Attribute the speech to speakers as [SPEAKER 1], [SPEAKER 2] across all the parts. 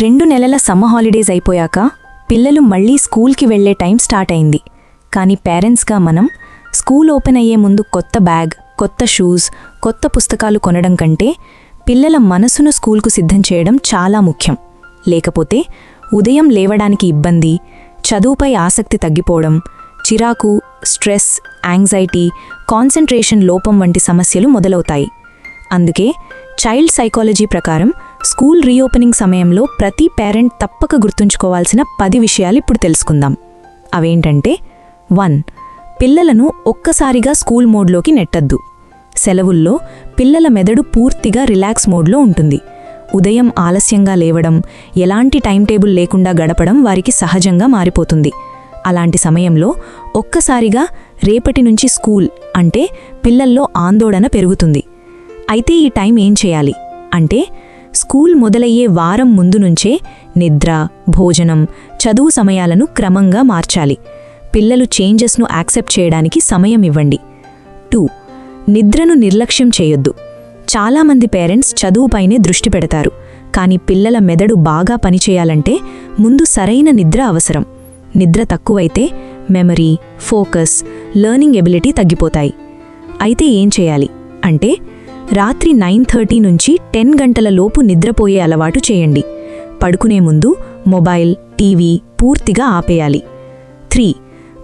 [SPEAKER 1] 2 నెలల summer holidays అయిపోయాక పిల్లలు మళ్ళీ స్కూల్కి వెళ్లే టైం స్టార్ట్ అయింది. కానీ పేరెంట్స్గా మనం స్కూల్ ఓపెన్ అయ్యే ముందు కొత్త బ్యాగ్, కొత్త షూస్, కొత్త పుస్తకాలు కొనడం కంటే పిల్లల మనసును స్కూల్కు సిద్ధం చేయడం చాలా ముఖ్యం. లేకపోతే ఉదయం లేవడానికి ఇబ్బంది, చదువుపై ఆసక్తి తగ్గిపోవడం, చిరాకు, స్ట్రెస్, యాంగ్జైటీ, కాన్సంట్రేషన్ లోపం వంటి సమస్యలు మొదలవుతాయి. అందుకే చైల్డ్ సైకాలజీ ప్రకారం స్కూల్ రీఓపెనింగ్ సమయంలో ప్రతి పేరెంట్ తప్పక గుర్తుంచుకోవాల్సిన 10 విషయాలు ఇప్పుడు తెలుసుకుందాం. అవేంటంటే 1. పిల్లలను ఒక్కసారిగా స్కూల్ మోడ్లోకి నెట్టద్దు. సెలవుల్లో పిల్లల మెదడు పూర్తిగా రిలాక్స్ మోడ్లో ఉంటుంది. ఉదయం ఆలస్యంగా లేవడం, ఎలాంటి టైం టేబుల్ లేకుండా గడపడం వారికి సహజంగా మారిపోతుంది. అలాంటి సమయంలో ఒక్కసారిగా రేపటి నుంచి స్కూల్ అంటే పిల్లల్లో ఆందోళన పెరుగుతుంది. అయితే ఈ టైం ఏం చేయాలి అంటే, స్కూల్ మొదలయ్యే వారం ముందు నుంచే నిద్ర, భోజనం, చదువు సమయాలను క్రమంగా మార్చాలి. పిల్లలు చేంజెస్ను యాక్సెప్ట్ చేయడానికి సమయం ఇవ్వండి. 2. నిద్రను నిర్లక్ష్యం చేయొద్దు. చాలామంది పేరెంట్స్ చదువుపైనే దృష్టి పెడతారు, కానీ పిల్లల మెదడు బాగా పనిచేయాలంటే ముందు సరైన నిద్ర అవసరం. నిద్ర తక్కువైతే మెమరీ, ఫోకస్, లెర్నింగ్ ఎబిలిటీ తగ్గిపోతాయి. అయితే ఏం చేయాలి అంటే, రాత్రి 9:30 నుంచి 10 గంటల లోపు నిద్రపోయే అలవాటు చేయండి. పడుకునే ముందు మొబైల్, టీవీ పూర్తిగా ఆపేయాలి. 3.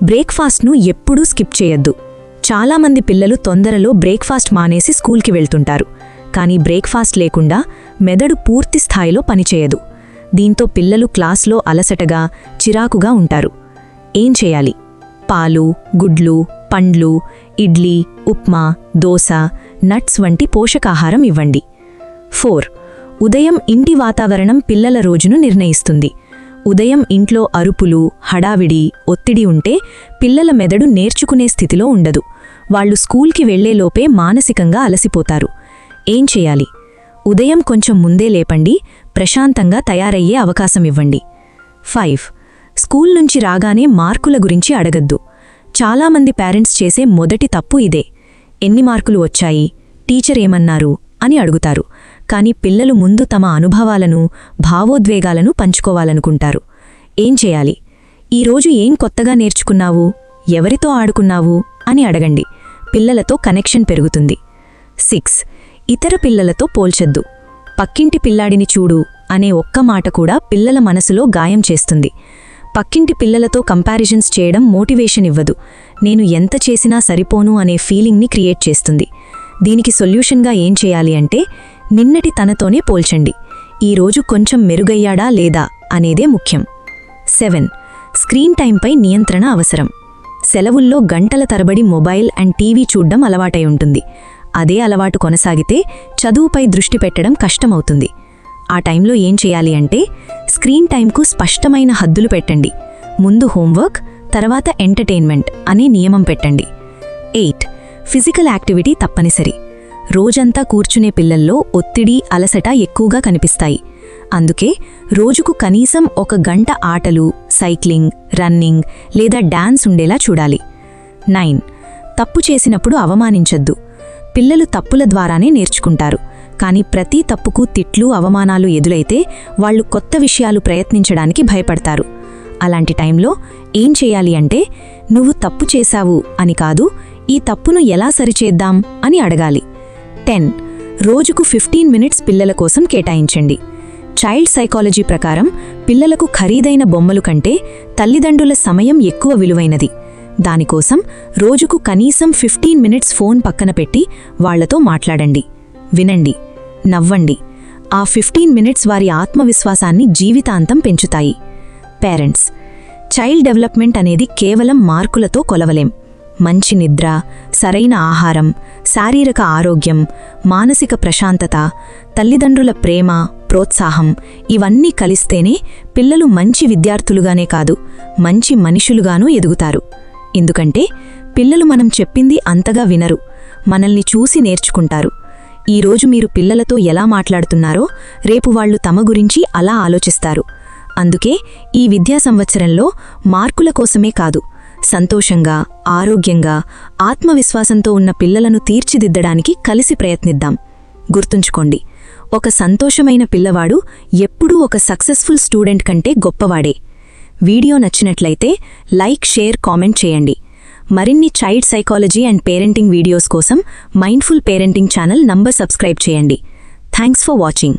[SPEAKER 1] బ్రేక్ఫాస్ట్ను ఎప్పుడూ స్కిప్ చేయొద్దు. చాలామంది పిల్లలు తొందరలో బ్రేక్ఫాస్ట్ మానేసి స్కూల్కి వెళ్తుంటారు, కానీ బ్రేక్ఫాస్ట్ లేకుండా మెదడు పూర్తి స్థాయిలో పనిచేయదు. దీంతో పిల్లలు క్లాస్లో అలసటగా, చిరాకుగా ఉంటారు. ఏం చేయాలి? పాలు, గుడ్లు, పండ్లు, ఇడ్లీ, ఉప్మా, దోశ, నట్స్ వంటి పోషకాహారం ఇవ్వండి. 4. ఉదయం ఇంటి వాతావరణం పిల్లల రోజును నిర్ణయిస్తుంది. ఉదయం ఇంట్లో అరుపులు, హడావిడి, ఒత్తిడి ఉంటే పిల్లల మెదడు నేర్చుకునే స్థితిలో ఉండదు. వాళ్ళు స్కూల్కి వెళ్లేలోపే మానసికంగా అలసిపోతారు. ఏం చేయాలి? ఉదయం కొంచెం ముందే లేపండి, ప్రశాంతంగా తయారయ్యే అవకాశం ఇవ్వండి. 5. స్కూల్ నుంచి రాగానే మార్కుల గురించి అడగద్దు. చాలామంది పేరెంట్స్ చేసే మొదటి తప్పు ఇదే. ఎన్ని మార్కులు వచ్చాయి, టీచర్ ఏమన్నారు అని అడుగుతారు. కానీ పిల్లలు ముందు తమ అనుభవాలను, భావోద్వేగాలను పంచుకోవాలనుకుంటారు. ఏం చేయాలి? ఈరోజు ఏం కొత్తగా నేర్చుకున్నావు, ఎవరితో ఆడుకున్నావు అని అడగండి. పిల్లలతో కనెక్షన్ పెరుగుతుంది. 6. ఇతర పిల్లలతో పోల్చొద్దు. పక్కింటి పిల్లాడిని చూడు అనే ఒక్క మాట కూడా పిల్లల మనసులో గాయం చేస్తుంది. పక్కింటి పిల్లలతో కంపారిజన్స్ చేయడం మోటివేషన్ ఇవ్వదు, నేను ఎంత చేసినా సరిపోను అనే ఫీలింగ్ని క్రియేట్ చేస్తుంది. దీనికి సొల్యూషన్గా ఏం చేయాలి అంటే, నిన్నటి తనతోనే పోల్చండి. ఈరోజు కొంచెం మెరుగయ్యాడా లేదా అనేదే ముఖ్యం. 7. స్క్రీన్ టైంపై నియంత్రణ అవసరం. సెలవుల్లో గంటల తరబడి మొబైల్ అండ్ టీవీ చూడ్డం అలవాటై ఉంటుంది. అదే అలవాటు కొనసాగితే చదువుపై దృష్టి పెట్టడం కష్టమవుతుంది. ఆ టైంలో ఏం చేయాలి అంటే, స్క్రీన్ టైంకు స్పష్టమైన హద్దులు పెట్టండి. ముందు హోంవర్క్, తర్వాత ఎంటర్టైన్మెంట్ అనే నియమం పెట్టండి. 8. ఫిజికల్ యాక్టివిటీ తప్పనిసరి. రోజంతా కూర్చునే పిల్లల్లో ఒత్తిడి, అలసట ఎక్కువగా కనిపిస్తాయి. అందుకే రోజుకు కనీసం 1 గంట ఆటలు, సైక్లింగ్, రన్నింగ్ లేదా డాన్స్ ఉండేలా చూడాలి. 9. తప్పు చేసినప్పుడు అవమానించొద్దు. పిల్లలు తప్పుల ద్వారానే నేర్చుకుంటారు, కానీ ప్రతి తప్పుకు తిట్లు, అవమానాలు ఎదురైతే వాళ్ళు కొత్త విషయాలు ప్రయత్నించడానికి భయపడతారు. అలాంటి టైంలో ఏం చేయాలి అంటే, నువ్వు తప్పు చేశావు అని కాదు, ఈ తప్పును ఎలా సరిచేద్దాం అని అడగాలి. 10. రోజుకు 15 మినిట్స్ పిల్లల కోసం కేటాయించండి. చైల్డ్ సైకాలజీ ప్రకారం పిల్లలకు ఖరీదైన బొమ్మలు కంటే తల్లిదండ్రుల సమయం ఎక్కువ విలువైనది. దానికోసం రోజుకు కనీసం 15 మినిట్స్ ఫోన్ పక్కన పెట్టి వాళ్లతో మాట్లాడండి, వినండి, నవ్వండి. ఆ 15 మినిట్స్ వారి ఆత్మవిశ్వాసాన్ని జీవితాంతం పెంచుతాయి. పేరెంట్స్, చైల్డ్ డెవలప్మెంట్ అనేది కేవలం మార్కులతో కొలవలేం. మంచి నిద్ర, సరైన ఆహారం, శారీరక ఆరోగ్యం, మానసిక ప్రశాంతత, తల్లిదండ్రుల ప్రేమ, ప్రోత్సాహం ఇవన్నీ కలిస్తేనే పిల్లలు మంచి విద్యార్థులుగానే కాదు, మంచి మనుషులుగానూ ఎదుగుతారు. ఎందుకంటే పిల్లలు మనం చెప్పింది అంతగా వినరు, మనల్ని చూసి నేర్చుకుంటారు. ఈరోజు మీరు పిల్లలతో ఎలా మాట్లాడుతున్నారో రేపు వాళ్ళు తమ గురించి అలా ఆలోచిస్తారు. అందుకే ఈ విద్యా సంవత్సరంలో మార్కుల కోసమే కాదు, సంతోషంగా, ఆరోగ్యంగా, ఆత్మవిశ్వాసంతో ఉన్న పిల్లలను తీర్చిదిద్దడానికి కలిసి ప్రయత్నిద్దాం. గుర్తుంచుకోండి, ఒక సంతోషమైన పిల్లవాడు ఎప్పుడూ ఒక సక్సెస్ఫుల్ స్టూడెంట్ కంటే గొప్పవాడే. వీడియో నచ్చినట్లయితే లైక్, షేర్, కామెంట్ చేయండి. మరిన్ని child psychology and parenting videos కోసం మైండ్ఫుల్ పేరెంటింగ్ ఛానల్ నంబర్ సబ్స్క్రైబ్ చేయండి. Thanks for watching.